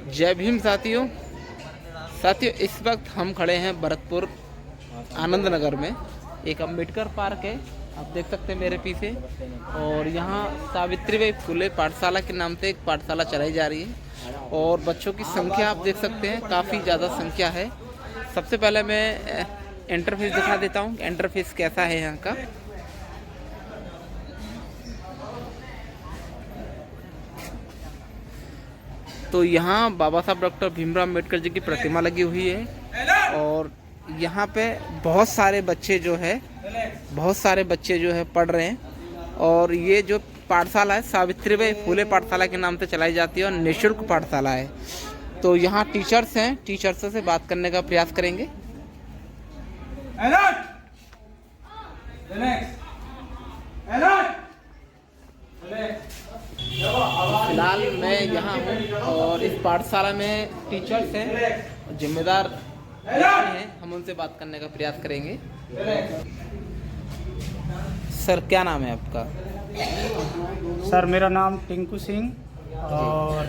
जय भीम साथियों। इस वक्त हम खड़े हैं भरतपुर आनंद नगर में। एक अम्बेडकर पार्क है, आप देख सकते हैं मेरे पीछे। और यहाँ सावित्रीबाई फुले पाठशाला के नाम से एक पाठशाला चलाई जा रही है और बच्चों की संख्या आप देख सकते हैं, काफ़ी ज़्यादा संख्या है। सबसे पहले मैं इंटरफेस दिखा देता हूँ, इंटरफेस कैसा है यहाँ का। तो यहाँ बाबा साहब डॉक्टर भीमराव अम्बेडकर जी की प्रतिमा लगी हुई है और यहाँ पे बहुत सारे बच्चे जो है पढ़ रहे हैं। और ये जो पाठशाला है सावित्रीबाई फुले पाठशाला के नाम से चलाई जाती है और निःशुल्क पाठशाला है। तो यहाँ टीचर्स हैं, टीचर्स से बात करने का प्रयास करेंगे। फिलहाल मैं यहाँ हूँ और इस पाठशाला में टीचर्स हैं, जिम्मेदार हैं, हम उनसे बात करने का प्रयास करेंगे। सर क्या नाम है आपका? सर मेरा नाम टिंकू सिंह और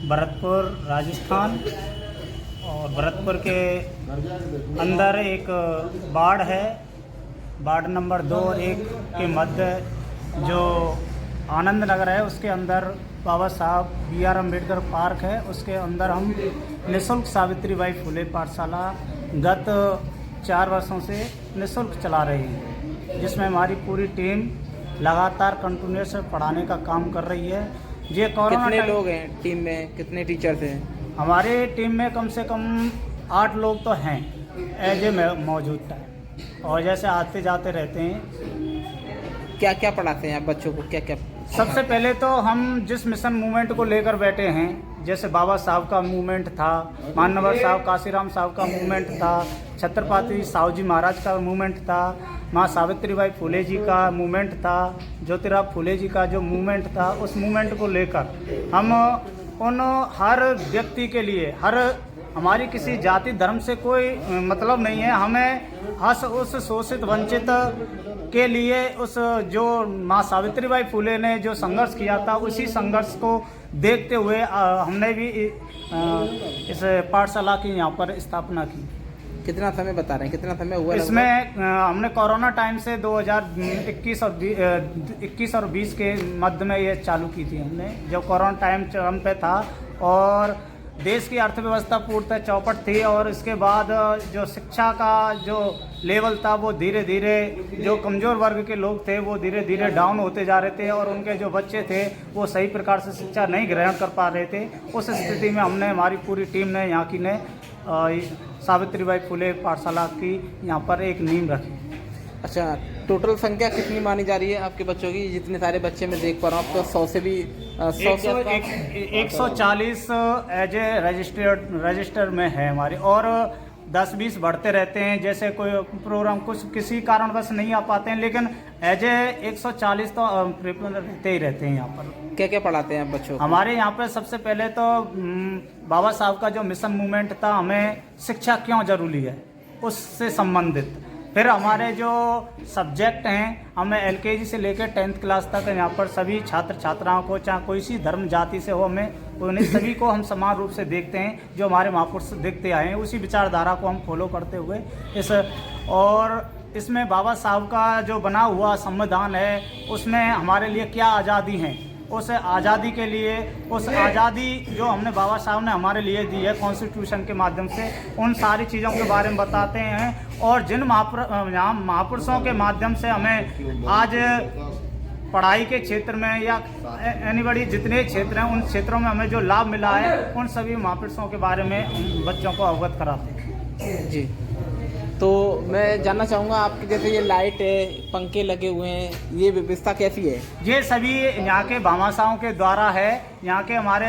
भरतपुर राजस्थान। और भरतपुर के अंदर एक वार्ड है, वार्ड नंबर 2 और 1 के मध्य जो आनंद नगर है, उसके अंदर बाबा साहब BR अम्बेडकर पार्क है। उसके अंदर हम निःशुल्क सावित्रीबाई फुले पाठशाला गत 4 वर्षों से निःशुल्क चला रही है, जिसमें हमारी पूरी टीम लगातार कंटिन्यूस पढ़ाने का काम कर रही है। ये कोरोना कितने लोग हैं टीम में, कितने टीचर्स हैं? हमारे टीम में कम से कम 8 लोग तो हैं एज ए मौजूद टाइम, और जैसे आते जाते रहते हैं। क्या क्या पढ़ाते हैं आप बच्चों को, क्या क्या? सबसे पहले तो हम जिस मिशन मूवमेंट को लेकर बैठे हैं, जैसे बाबा साहब का मूवमेंट था, मानवर साहब काशीराम साहब का मूवमेंट था, छत्रपति साहू जी महाराज का मूवमेंट था, माँ सावित्रीबाई फुले जी का मूवमेंट था, ज्योतिराव फुले जी का जो मूवमेंट था, उस मूवमेंट को लेकर हम उन हर व्यक्ति के लिए, हमारी किसी जाति धर्म से कोई मतलब नहीं है। हमें उस शोषित वंचित के लिए उस जो माँ सावित्रीबाई फुले ने जो संघर्ष किया था, उसी संघर्ष को देखते हुए हमने भी इस पाठशाला की यहाँ पर स्थापना की। कितना समय बता रहे हैं, कितना समय हुआ? इसमें हमने कोरोना टाइम से 2021 और 20 के मध्य में ये चालू की थी हमने, जब कोरोना टाइम चरम पे था और देश की अर्थव्यवस्था पूर्णतः चौपट थी। और इसके बाद जो शिक्षा का जो लेवल था, वो धीरे धीरे जो कमज़ोर वर्ग के लोग थे वो धीरे धीरे डाउन होते जा रहे थे और उनके जो बच्चे थे वो सही प्रकार से शिक्षा नहीं ग्रहण कर पा रहे थे। उस स्थिति में हमने, हमारी पूरी टीम ने, यहाँ की ने सावित्रीबाई फुले पाठशाला की यहाँ पर एक नींव रखी। अच्छा, टोटल संख्या कितनी मानी जा रही है आपके बच्चों की? जितने सारे बच्चे मैं देख पा रहा हूँ, आपको 100 से भी 140 एज ए रजिस्टर में है हमारे, और 10-20 बढ़ते रहते हैं। जैसे कोई प्रोग्राम कुछ किसी कारणवश नहीं आ पाते हैं, लेकिन एज ए 140 तो रहते ही रहते हैं यहाँ पर। क्या क्या पढ़ाते हैं आप बच्चों को? हमारे यहाँ पर सबसे पहले तो बाबा साहब का जो मिशन मूवमेंट था, हमें शिक्षा क्यों जरूरी है उससे संबंधित। फिर हमारे जो सब्जेक्ट हैं, हमें LKG से लेकर 10th क्लास तक यहाँ पर सभी छात्र छात्राओं को, चाहे कोई सी धर्म जाति से हो, हमें उन्हें सभी को हम समान रूप से देखते हैं। जो हमारे महापुरुष देखते आए हैं, उसी विचारधारा को हम फॉलो करते हुए इसमें बाबा साहब का जो बना हुआ संविधान है, उसमें हमारे लिए क्या आज़ादी है, उस आज़ादी के लिए, उस आज़ादी जो हमने बाबा साहब ने हमारे लिए दी है कॉन्स्टिट्यूशन के माध्यम से, उन सारी चीज़ों के बारे में बताते हैं। और जिन महापुरुषों के माध्यम से हमें आज पढ़ाई के क्षेत्र में या एनीबॉडी जितने क्षेत्र हैं, उन क्षेत्रों में हमें जो लाभ मिला है, उन सभी महापुरुषों के बारे में बच्चों को अवगत कराते हैं। जी, तो मैं जानना चाहूँगा, आपके जैसे ये लाइट है, पंखे लगे हुए हैं, ये व्यवस्था कैसी है? ये सभी यहाँ के भामाशाहों के द्वारा है। यहाँ के हमारे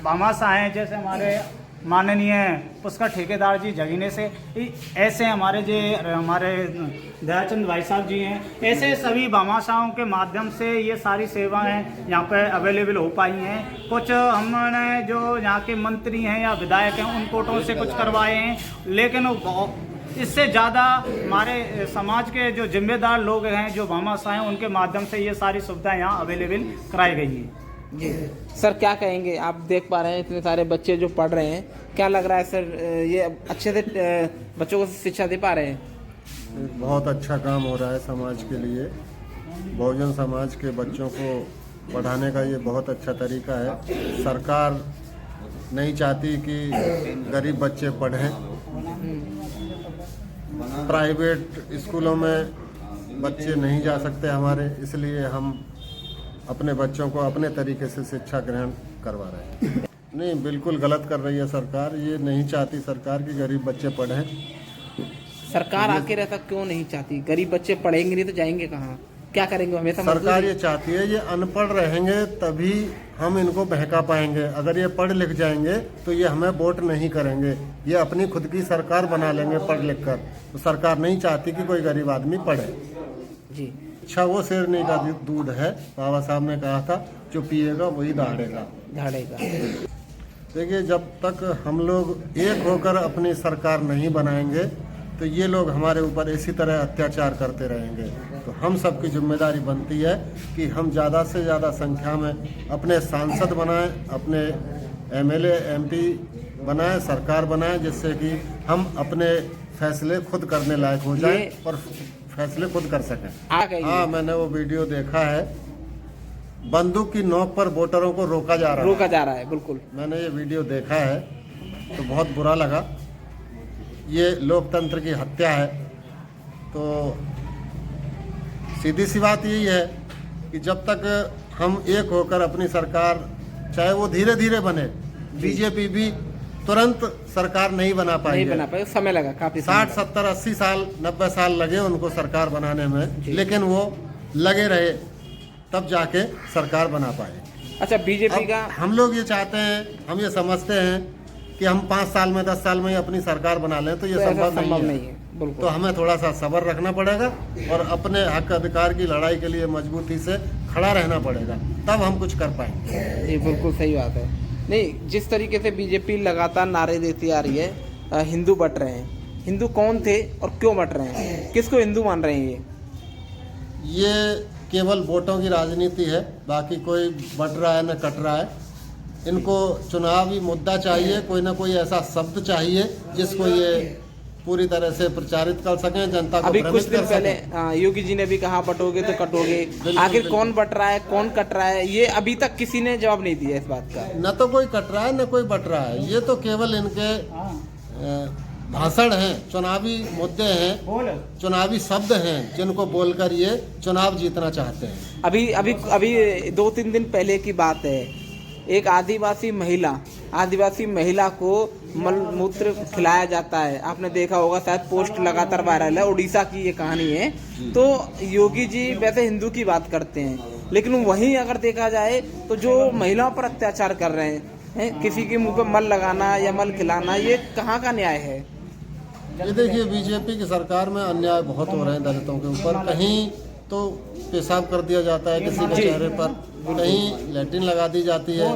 भामाशाह हैं, जैसे हमारे माननीय पुष्कर ठेकेदार जी जगीने से, ऐसे हमारे दयाचंद भाई साहब जी हैं, ऐसे सभी भामाशाहों के माध्यम से ये सारी सेवाएं यहाँ पे अवेलेबल हो पाई हैं। कुछ हमने जो यहाँ के मंत्री हैं या विधायक हैं, उन कोटों से कुछ करवाए हैं, लेकिन इससे ज़्यादा हमारे समाज के जो जिम्मेदार लोग हैं, जो भामाशाह हैं, उनके माध्यम से ये सारी सुविधाएं यहाँ अवेलेबल कराई गई हैं। जी सर, क्या कहेंगे? आप देख पा रहे हैं इतने सारे बच्चे जो पढ़ रहे हैं, क्या लग रहा है सर, ये अच्छे से बच्चों को शिक्षा दे पा रहे हैं? बहुत अच्छा काम हो रहा है समाज के लिए। बहुजन समाज के बच्चों को पढ़ाने का ये बहुत अच्छा तरीका है। सरकार नहीं चाहती कि गरीब बच्चे पढ़ें। प्राइवेट स्कूलों में बच्चे नहीं जा सकते हमारे, इसलिए हम अपने बच्चों को अपने तरीके से शिक्षा ग्रहण करवा रहे हैं। नहीं, बिल्कुल गलत कर रही है सरकार। ये नहीं चाहती सरकार कि गरीब बच्चे पढ़ें। सरकार आखिर ऐसा क्यों नहीं चाहती? गरीब बच्चे पढ़ेंगे नहीं तो जाएंगे कहाँ? क्या करेंगे? हमेशा सरकार ये चाहती है ये अनपढ़ रहेंगे तभी हम इनको बहका पाएंगे। अगर ये पढ़ लिख जाएंगे तो ये हमें वोट नहीं करेंगे, ये अपनी खुद की सरकार बना लेंगे पढ़ लिख कर। तो सरकार नहीं चाहती कि कोई गरीब आदमी पढ़े। जी, अच्छा, वो शेरनी का दूध है, बाबा साहब ने कहा था, जो पिएगा वही दहाड़ेगा। देखिए, जब तक हम लोग एक होकर अपनी सरकार नहीं बनाएंगे तो ये लोग हमारे ऊपर इसी तरह अत्याचार करते रहेंगे। तो हम सबकी जिम्मेदारी बनती है कि हम ज़्यादा से ज़्यादा संख्या में अपने सांसद बनाएं, अपने एमएलए एमपी बनाएं, सरकार बनाएं, जिससे कि हम अपने फैसले खुद करने लायक हो जाएं और फैसले खुद कर सकें। हाँ, मैंने वो वीडियो देखा है। बंदूक की नोक पर वोटरों को रोका जा रहा है। बिल्कुल, मैंने ये वीडियो देखा है तो बहुत बुरा लगा। ये लोकतंत्र की हत्या है। तो सीधी सी बात यही है कि जब तक हम एक होकर अपनी सरकार, चाहे वो धीरे धीरे बने, बीजेपी भी तुरंत सरकार नहीं बना पाएगी। समय लगा काफी, 60, 70, 80 साल, 90 साल लगे उनको सरकार बनाने में, लेकिन वो लगे रहे, तब जाके सरकार बना पाए। अच्छा, बीजेपी का हम लोग ये चाहते हैं, हम ये समझते हैं कि हम 5 साल में 10 साल में ही अपनी सरकार बना लें, तो ये संभव नहीं है। तो हमें थोड़ा सा सब्र रखना पड़ेगा और अपने हक अधिकार की लड़ाई के लिए मजबूती से खड़ा रहना पड़ेगा, तब हम कुछ कर पाएंगे। ये बिल्कुल सही बात है। नहीं, जिस तरीके से बीजेपी लगातार नारे देती आ रही है, हिंदू बट रहे हैं। हिंदू कौन थे और क्यों बट रहे हैं? किसको हिंदू मान रहे हैं? ये केवल वोटों की राजनीति है, बाकी कोई बट रहा है न कट रहा है। इनको चुनावी मुद्दा चाहिए, कोई ना कोई ऐसा शब्द चाहिए जिसको ये पूरी तरह से प्रचारित कर सकें, जनता को अभी भ्रमित कुछ दिन पहले योगी जी ने भी कहा बटोगे तो कटोगे। आखिर कौन बट रहा है, कौन कट रहा है, ये अभी तक किसी ने जवाब नहीं दिया इस बात का। न तो कोई कट रहा है न कोई बट रहा है। ये तो केवल इनके भाषण हैं, चुनावी मुद्दे हैं, चुनावी शब्द हैं, जिनको बोलकर ये चुनाव जीतना चाहते हैं। अभी 2-3 दिन पहले की बात है, एक आदिवासी महिला को मलमूत्र खिलाया जाता है। आपने देखा होगा, शायद पोस्ट लगातार वायरल है। उड़ीसा की ये कहानी है। तो योगी जी वैसे हिंदू की बात करते हैं, लेकिन वहीं अगर देखा जाए तो जो महिलाओं पर अत्याचार कर रहे हैं, किसी के मुंह पे मल लगाना या मल खिलाना, ये कहाँ का न्याय है? ये देखिए, बीजेपी की सरकार में अन्याय बहुत हो रहे हैं दलितों के ऊपर। कहीं तो पेशाब कर दिया जाता है किसी के चेहरे पर, कहीं लैट्रिन लगा दी जाती है,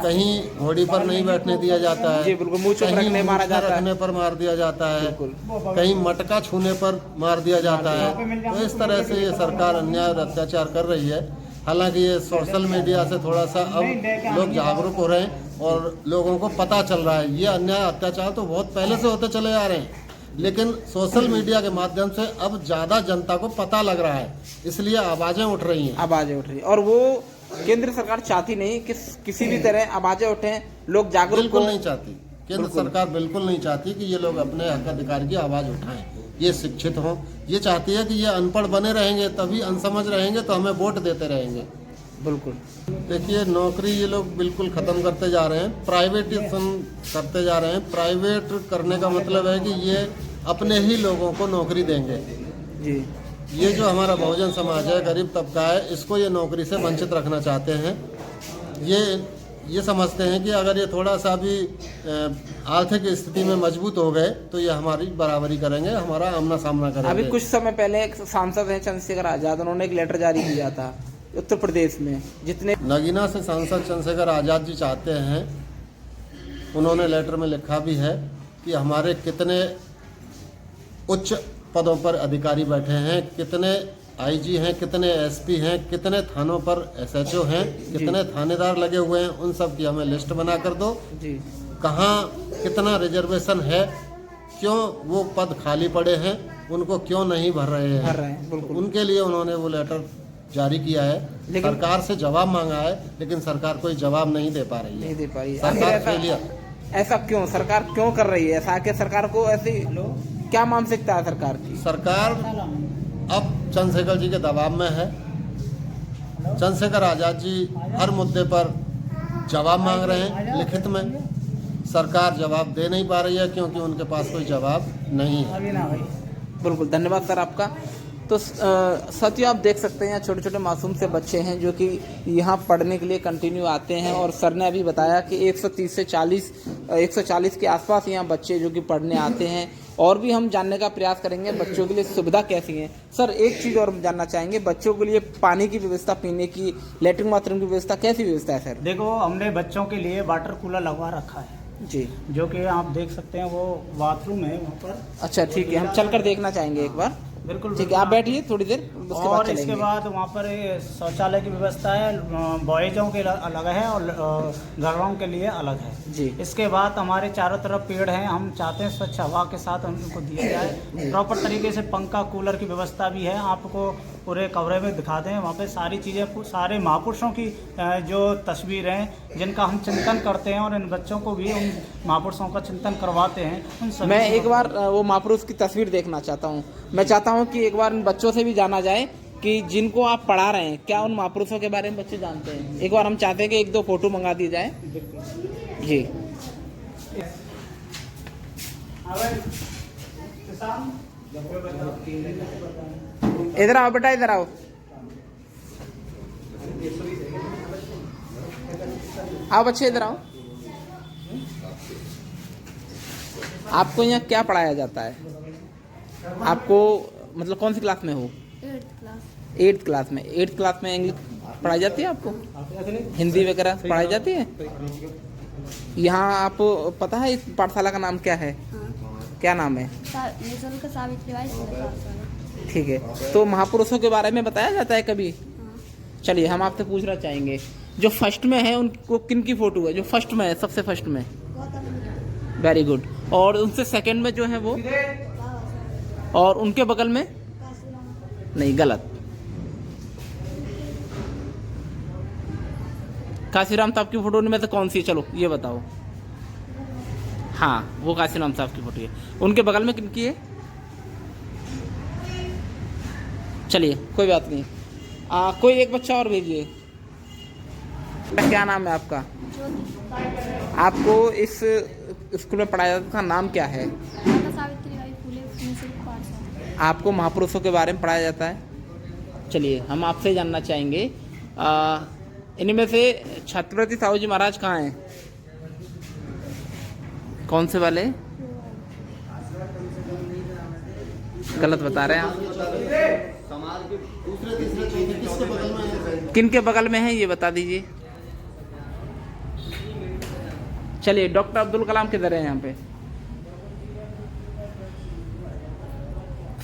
कहीं घोड़ी पर नहीं बैठने दिया जाता है, कहीं रखने पर मार दिया जाता है, कहीं मटका छूने पर मार दिया जाता है। तो इस तरह से ये सरकार अन्याय और अत्याचार कर रही है। हालांकि ये सोशल मीडिया से थोड़ा सा अब लोग जागरूक हो रहे हैं और लोगों को पता चल रहा है। ये अन्याय अत्याचार तो बहुत पहले से होते चले आ रहे हैं, लेकिन सोशल मीडिया के माध्यम से अब ज़्यादा जनता को पता लग रहा है, इसलिए आवाज़ें उठ रही हैं। और वो केंद्र सरकार चाहती नहीं कि किसी भी तरह आवाज़ें उठें, लोग जागरूक बिल्कुल नहीं चाहती। केंद्र सरकार बिल्कुल नहीं चाहती कि ये लोग अपने हक अधिकार की आवाज़ उठाएं, ये शिक्षित हों। ये चाहती है कि ये अनपढ़ बने रहेंगे, तभी अनसमझ रहेंगे, तो हमें वोट देते रहेंगे। बिल्कुल। देखिए, नौकरी ये लोग बिल्कुल ख़त्म करते जा रहे हैं, प्राइवेटाइजेशन करते जा रहे हैं। प्राइवेट करने का मतलब है कि ये अपने ही लोगों को नौकरी देंगे जी। ये जो हमारा बहुजन समाज है, गरीब तबका है, इसको ये नौकरी से वंचित रखना चाहते हैं। ये समझते हैं कि अगर ये थोड़ा सा भी आर्थिक स्थिति में मजबूत हो गए तो ये हमारी बराबरी करेंगे, हमारा आमना सामना करेंगे। अभी कुछ समय पहले एक सांसद हैं चंद्रशेखर आजाद, उन्होंने एक लेटर जारी किया था उत्तर प्रदेश में, जितने नगीना से सांसद चंद्रशेखर आजाद जी चाहते हैं, उन्होंने लेटर में लिखा भी है कि हमारे कितने उच्च पदों पर अधिकारी बैठे हैं, कितने आईजी हैं, कितने एसपी हैं, कितने थानों पर एसएचओ हैं, कितने थानेदार लगे हुए हैं, उन सब की हमें लिस्ट बना कर दो। जी। कहाँ कितना रिजर्वेशन है, क्यों वो पद खाली पड़े हैं, उनको क्यों नहीं भर रहे हैं, बिल्कुल। उनके लिए उन्होंने वो लेटर जारी किया है। सरकार से जवाब मांगा है, लेकिन सरकार कोई जवाब नहीं दे पा रही है। नहीं दे पा रही है। सरकार फेलियर। ऐसा क्यों, सरकार क्यों कर रही है ऐसा? कि सरकार को ऐसी क्या मानसिकता है सरकार की? सरकार अब चंद्रशेखर जी के दबाव में है। चंद्रशेखर आजाद जी हर मुद्दे पर जवाब मांग रहे हैं लिखित में। सरकार जवाब दे नहीं पा रही है क्योंकि उनके पास कोई जवाब नहीं है। बिल्कुल, धन्यवाद सर आपका। तो साथियों आप देख सकते हैं यहाँ छोटे छोटे मासूम से बच्चे हैं जो कि यहाँ पढ़ने के लिए कंटिन्यू आते हैं, और सर ने अभी बताया कि 130 से 140 के आसपास यहाँ बच्चे जो कि पढ़ने आते हैं। और भी हम जानने का प्रयास करेंगे बच्चों के लिए सुविधा कैसी है। सर एक चीज़ और जानना चाहेंगे, बच्चों के लिए पानी की व्यवस्था, पीने की, लेटरिन बाथरूम की व्यवस्था कैसी व्यवस्था है सर? देखो, हमने बच्चों के लिए वाटर कूलर लगवा रखा है जी, जो कि आप देख सकते हैं, वो बाथरूम है वहाँ पर। अच्छा ठीक है, हम चलकर देखना चाहेंगे एक बार। बिल्कुल ठीक है, आप बैठिए थोड़ी देर, उसके बाद और चलेंगे। इसके बाद वहाँ पर शौचालय की व्यवस्था है, बॉयजों के अलग है और गर्लों के लिए अलग है जी। इसके बाद हमारे चारों तरफ पेड़ हैं, हम चाहते हैं स्वच्छ हवा के साथ उनको दिया जाए। प्रॉपर तरीके से पंखा कूलर की व्यवस्था भी है, आपको पूरे कमरे में दिखा दें। वहाँ पे सारी चीज़ें, सारे महापुरुषों की जो तस्वीर हैं जिनका हम चिंतन करते हैं, और इन बच्चों को भी उन महापुरुषों का चिंतन करवाते हैं। उन सभी मैं एक बार वो महापुरुष की तस्वीर देखना चाहता हूँ। मैं चाहता हूँ कि एक बार इन बच्चों से भी जाना जाए कि जिनको आप पढ़ा रहे हैं, क्या उन महापुरुषों के बारे में बच्चे जानते हैं। एक बार हम चाहते हैं कि 1-2 फोटो मंगा दी जाए। जी, इधर आओ बेटा, इधर आओ, आओ बच्चे इधर आओ। आपको यहाँ क्या पढ़ाया जाता है? आपको मतलब कौन सी क्लास में हो? 8th क्लास में। 8th क्लास में इंग्लिश पढ़ाई जाती है आपको? हिंदी वगैरह पढ़ाई जाती है? यहाँ आप पता है इस पाठशाला का नाम क्या है? क्या नाम है? ठीक है, तो महापुरुषों के बारे में बताया जाता है कभी? चलिए हम आपसे पूछना चाहेंगे, जो फर्स्ट में है उनको किन की फोटो है? जो फर्स्ट में है, सबसे फर्स्ट में? Very good. और उनसे सेकंड में जो है वो? और उनके बगल में? नहीं, गलत। काशीराम साहब की फोटो में से कौन सी है? चलो ये बताओ। हाँ, वो काशीराम साहब की फोटो है। उनके बगल में किनकी है? चलिए कोई बात नहीं, कोई एक बच्चा और भेजिए। क्या नाम है आपका? आपको इस स्कूल में पढ़ाया जाता था, नाम क्या है? आपको महापुरुषों के बारे में पढ़ाया जाता है? चलिए हम आपसे जानना चाहेंगे, इनमें से छत्रपति साहू जी महाराज कहाँ हैं? कौन से वाले? गलत बता रहे हैं आप। दूसरे तीसरे चौथे किसके बगल में है? किन के बगल में है ये बता दीजिए। चलिए, डॉक्टर अब्दुल कलाम किधर है यहाँ पे?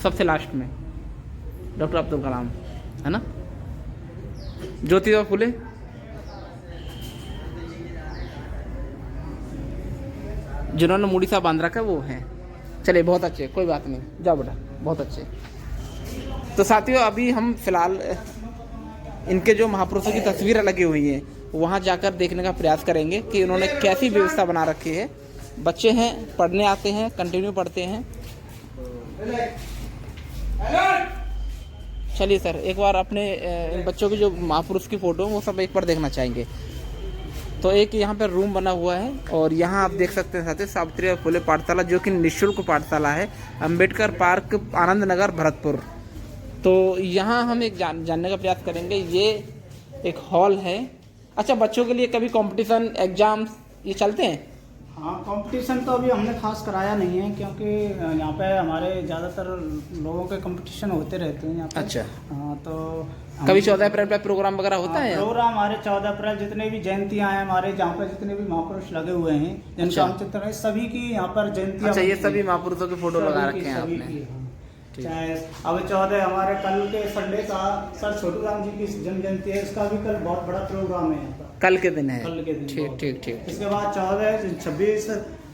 सबसे लास्ट में डॉक्टर अब्दुल कलाम है ना? ज्योतिबा फुले? जिन्होंने मुड़ी सा बांध रखा वो है। चलिए बहुत अच्छे, कोई बात नहीं, जाओ बेटा, बहुत अच्छे। तो साथियों अभी हम फिलहाल इनके जो महापुरुषों की तस्वीरें लगी हुई हैं वहाँ जाकर देखने का प्रयास करेंगे कि उन्होंने कैसी व्यवस्था बना रखी है। बच्चे हैं, पढ़ने आते हैं, कंटिन्यू पढ़ते हैं। चलिए सर, एक बार अपने इन बच्चों की जो महापुरुष की फ़ोटो वो सब एक बार देखना चाहेंगे। तो एक यहाँ पर रूम बना हुआ है, और यहाँ आप देख सकते हैं साथियों सावित्रीबाई फुले पाठशाला, जो कि निःशुल्क पाठशाला है, अंबेडकर पार्क, आनंद नगर, भरतपुर। तो यहाँ हम एक जानने का प्रयास करेंगे। ये एक हॉल है। अच्छा, बच्चों के लिए कभी कंपटीशन, एग्जाम्स ये चलते हैं? हाँ, कंपटीशन तो अभी हमने खास कराया नहीं है, क्योंकि यहाँ पे हमारे ज़्यादातर लोगों के कंपटीशन होते रहते हैं यहाँ पे। अच्छा। हाँ, तो कभी 14 अप्रैल पर प्रोग्राम वगैरह होता है? प्रोग्राम हमारे 14 अप्रैल जितने भी जयंतियाँ हैं हमारे, जहाँ पे जितने भी महापुरुष लगे हुए हैं जिनका हम चिंतन है, सभी की यहाँ पर जयंतियाँ। अच्छा, ये सभी महापुरुषों की फोटो लगा रखे हैं आपने? चाहे अब 14 हमारे कल के संडे का सर छोटू राम जी की जन्म जयंती है, उसका भी कल बहुत बड़ा प्रोग्राम है यहाँ पर। कल के दिन है। कल के दिन ठीक ठीक ठीक। इसके बाद 26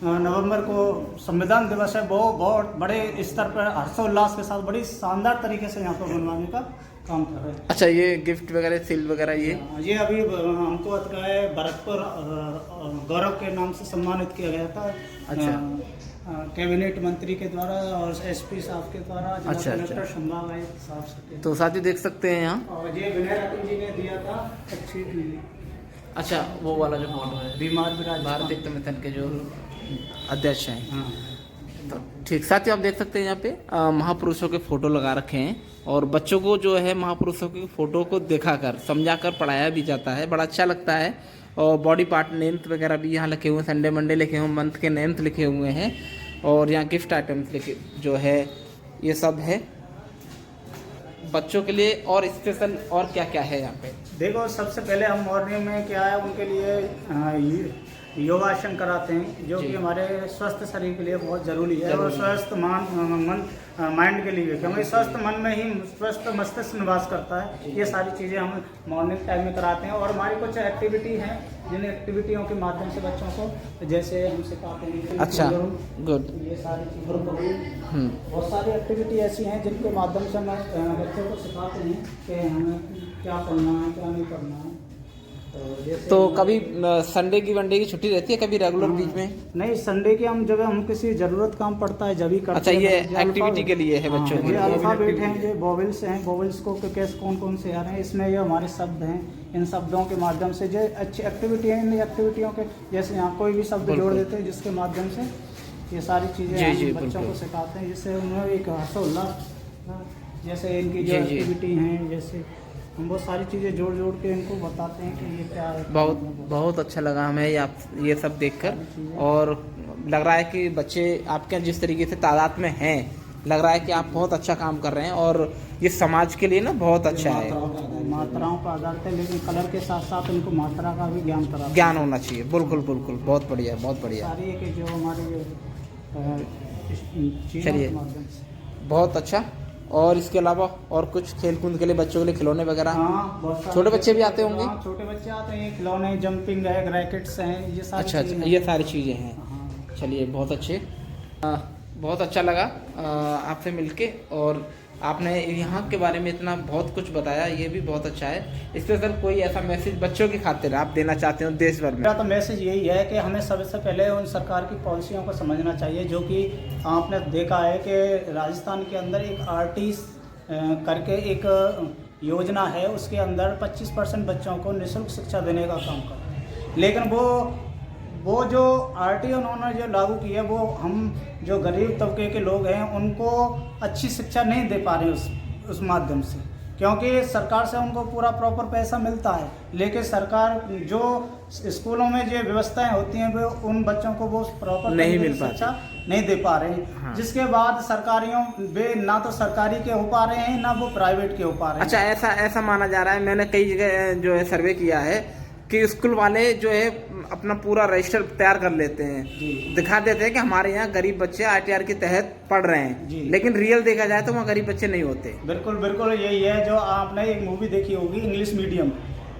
नवंबर को संविधान दिवस है, वो बहुत बड़े स्तर पर हर्षोल्लास के साथ बड़ी शानदार तरीके से यहाँ पर बनवाने का काम कर रहे हैं। अच्छा, ये गिफ्ट वगैरह सील वगैरह ये अभी हमको है भरतपुर गौरव के नाम से सम्मानित किया गया था। अच्छा। कैबिनेट मंत्री के द्वारा और एसपी साहब के द्वारा, अच्छा, कलेक्टर संभाग आयुक्त साहब से। तो साथियों देख सकते हैं यहाँ। और ये विनय रतन जी ने दिया था अच्छी। अच्छा, वो वाला जो फोटो है बीमार विराज भारतीय मिशन के जो अध्यक्ष हैं। हाँ। तो ठीक साथियों, आप देख सकते हैं यहाँ पे महापुरुषों के फोटो लगा रखे हैं और बच्चों को जो है महापुरुषों की फोटो को दिखाकर समझाकर पढ़ाया भी जाता है। बड़ा अच्छा लगता है। और बॉडी पार्ट नेम्स वगैरह भी यहाँ लिखे हुए हैं, संडे मंडे लिखे हुए, मंथ के नेम्स लिखे हुए हैं और यहाँ गिफ्ट आइटम्स लिखे जो है ये सब है बच्चों के लिए। और स्पेशल और क्या क्या है यहाँ पे? देखो, सबसे पहले हम मॉर्निंग में क्या है उनके लिए योगासन कराते हैं, जो कि हमारे स्वस्थ शरीर के लिए बहुत जरूरी है और स्वस्थ माइंड के लिए, क्योंकि स्वस्थ मन में ही स्वस्थ मस्तिष्क निवास करता है। ये सारी चीज़ें हम मॉर्निंग टाइम में कराते हैं। और हमारी कुछ एक्टिविटी हैं जिन एक्टिविटियों के माध्यम से बच्चों को जैसे हम सिखाते हैं। अच्छा, गुड। ये सारी चीज़ें बहुत सारी एक्टिविटी ऐसी हैं जिनके माध्यम से हम बच्चों को सिखाते हैं कि हमें क्या करना है क्या नहीं करना है। तो कभी संडे की वनडे की छुट्टी रहती है, कभी रेगुलर बीच में? नहीं, संडे की जब हम किसी जरूरत काम पड़ता है जब ही करते हैं। अच्छा, ये एक्टिविटी के लिए है बच्चों के लिए। अल्फाबेट हैं, जो वोवेल्स हैं, वोवेल्स को कैसे कौन कौन से आ रहे हैं, इसमें ये हमारे शब्द हैं। इन शब्दों के माध्यम से जो अच्छी एक्टिविटी है, इन एक्टिविटियों के जैसे यहाँ कोई भी शब्द जोड़ देते हैं जिसके माध्यम से ये सारी चीज़ें बच्चों को सिखाते हैं, जिससे उन्हें एक हर्षोल्लास, जैसे इनकी जो एक्टिविटी हैं, जैसे हम बहुत सारी चीज़ें जोड़ जोड़ के इनको बताते हैं कि ये क्या है। बहुत अच्छा लगा हमें आप ये सब देखकर। और लग रहा है कि बच्चे आपके जिस तरीके से तादाद में हैं, लग रहा है कि आप बहुत अच्छा काम कर रहे हैं और ये समाज के लिए ना बहुत अच्छा है। मात्राओं का आधार है, लेकिन कलर के साथ साथ इनको मात्रा का भी ज्ञान होना चाहिए। बिल्कुल बिल्कुल, बहुत बढ़िया बहुत बढ़िया। सारी है कि जो हमारे चलिए, बहुत अच्छा। और इसके अलावा और कुछ खेल कूद के लिए बच्चों के लिए खिलौने वगैरह? हाँ, छोटे बच्चे भी आते होंगे? हाँ, छोटे बच्चे आते हैं, खिलौने, जंपिंग है, रैकेट्स हैं, ये सारी अच्छा, ये सारी चीज़ें हैं। हाँ। चलिए, बहुत अच्छे। बहुत अच्छा लगा आपसे मिलके और आपने यहाँ के बारे में इतना बहुत कुछ बताया, ये भी बहुत अच्छा है। स्पेशल कोई ऐसा मैसेज बच्चों की खातिर आप देना चाहते हो देश भर में? मेरा तो मैसेज यही है कि हमें सबसे पहले उन सरकार की पॉलिसियों को समझना चाहिए, जो कि आपने देखा है कि राजस्थान के अंदर एक आर्टिस्ट करके एक योजना है, उसके अंदर 25% बच्चों को निःशुल्क शिक्षा देने का काम कर रहे हैं। लेकिन वो जो आरटी उन्होंने जो लागू की है, वो हम जो गरीब तबके के लोग हैं उनको अच्छी शिक्षा नहीं दे पा रहे उस माध्यम से, क्योंकि सरकार से उनको पूरा प्रॉपर पैसा मिलता है, लेकिन सरकार जो स्कूलों में जो व्यवस्थाएं होती हैं वो उन बच्चों को वो प्रॉपर नहीं मिल शिक्षा नहीं दे पा रहे हैं। हाँ। जिसके बाद सरकारियों वे ना तो सरकारी के हो पा रहे हैं ना वो प्राइवेट के हो पा रहे हैं। अच्छा, ऐसा माना जा रहा है, मैंने कई जगह जो है सर्वे किया है कि स्कूल वाले जो है अपना पूरा रजिस्टर तैयार कर लेते हैं, दिखा देते हैं कि हमारे यहाँ गरीब बच्चे ITR के तहत पढ़ रहे हैं, लेकिन रियल देखा जाए तो वहाँ गरीब बच्चे नहीं होते। बिल्कुल बिल्कुल, यही है। जो आपने एक मूवी देखी होगी इंग्लिश मीडियम,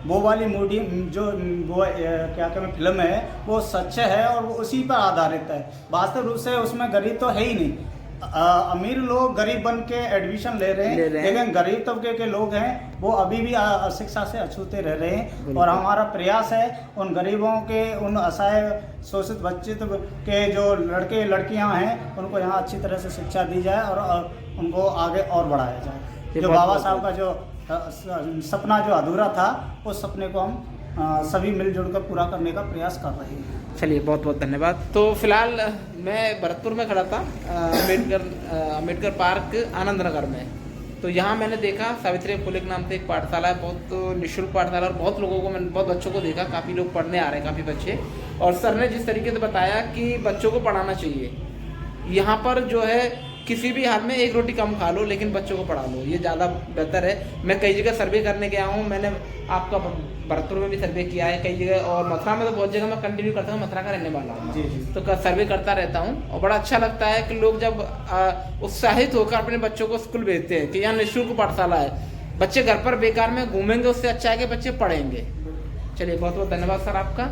वो वाली मूवी जो वो क्या कहते हैं फिल्म है, वो सच है और वो उसी पर आधारित है। वास्तव रूप से उसमें गरीब तो है ही नहीं, अमीर लोग गरीब बन के एडमिशन ले रहे हैं, लेकिन गरीब तबके के लोग हैं वो अभी भी शिक्षा से अछूते रह रहे हैं। और हमारा प्रयास है उन गरीबों के, उन असहाय शोषित बच्चे के जो लड़के लड़कियां हैं उनको यहाँ अच्छी तरह से शिक्षा दी जाए और उनको आगे और बढ़ाया जाए। जो बाबा साहब का जो सपना जो अधूरा था, उस सपने को हम सभी मिलजुल कर पूरा करने का प्रयास कर रहे हैं। चलिए, बहुत बहुत धन्यवाद। तो फिलहाल मैं भरतपुर में खड़ा था, अम्बेडकर पार्क आनंद नगर में। तो यहाँ मैंने देखा सावित्री फुले के नाम से एक पाठशाला है, बहुत निःशुल्क पाठशाला, और बहुत लोगों को, मैंने बहुत बच्चों को देखा, काफ़ी लोग पढ़ने आ रहे हैं, काफ़ी बच्चे। और सर ने जिस तरीके से बताया कि बच्चों को पढ़ाना चाहिए, यहाँ पर जो है किसी भी हाल में एक रोटी कम खा लो लेकिन बच्चों को पढ़ा लो, ये ज़्यादा बेहतर है। मैं कई जगह सर्वे करने गया हूँ, मैंने आपका भरतपुर में भी सर्वे किया है कई जगह, और मथुरा में तो बहुत जगह मैं कंटिन्यू करता हूँ, मथुरा का रहने वाला हूँ जी जी। तो सर्वे करता रहता हूँ। और बड़ा अच्छा लगता है कि लोग जब उत्साहित होकर अपने बच्चों को स्कूल भेजते हैं कि यहाँ निःशुल्क पाठशाला है। बच्चे घर पर बेकार में घूमेंगे, उससे अच्छा है कि बच्चे पढ़ेंगे। चलिए बहुत बहुत धन्यवाद सर आपका।